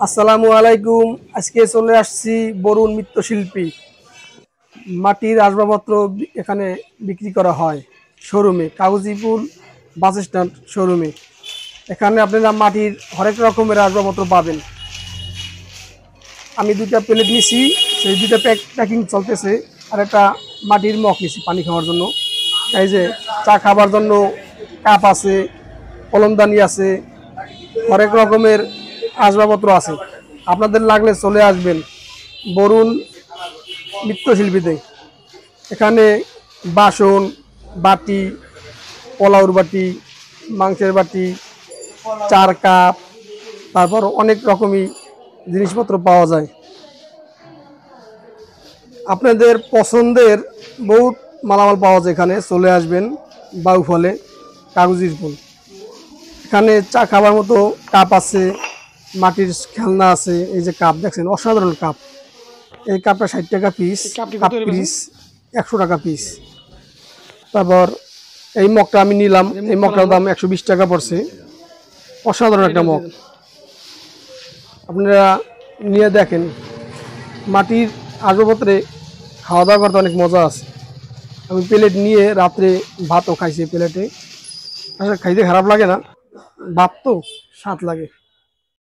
আসসালামু আলাইকুম। আজকে চলে আসছি বরুণ মৃৎশিল্পী। মাটির আসবাবপত্র এখানে বিক্রি করা হয় শোরুমে, কাগজিপুর বাস স্ট্যান্ড শোরুমে। এখানে আপনারা মাটির হরেক রকমের আসবাবপত্র পাবেন। আমি দুইটা প্লেট নিছি, সেই দুইটা প্যাকিং চলতেছে। আর একটা মাটির মগ নিছি পানি খাওয়ার জন্য। এই যে চা খাবার জন্য কাপ আছে, কলমদানি আছে, হরেক রকমের আসবাবপত্র আছে। আপনাদের লাগলে চলে আসবেন বরুণ মৃৎশিল্পীতে। এখানে বাসন, বাটি, পোলাওর বাটি, মাংসের বাটি, চার কাপ, তারপর অনেক রকমই জিনিসপত্র পাওয়া যায়। আপনাদের পছন্দের বহুত মালামাল পাওয়া যায় এখানে, চলে আসবেন বাউফলে কাগজির ফুল। এখানে চা খাবার মতো কাপ আছে, মাটির খেলনা আছে। এই যে কাপ দেখছেন, অসাধারণ কাপ। এই কাপটা 60 টাকা পিস, কাপ পিস 100 টাকা পিস। তারপর এই মগটা আমি নিলাম, এই মগটার দাম 120 টাকা পড়ছে। অসাধারণ একটা মগ, আপনারা নিয়ে দেখেন। মাটির আসবাবপত্রে খাওয়া দাওয়া করতে অনেক মজা আছে। আমি প্লেট নিয়ে রাত্রে ভাতও খাইছি প্লেটে। আসলে খাইতে খারাপ লাগে না, ভাত তো স্বাদ লাগে।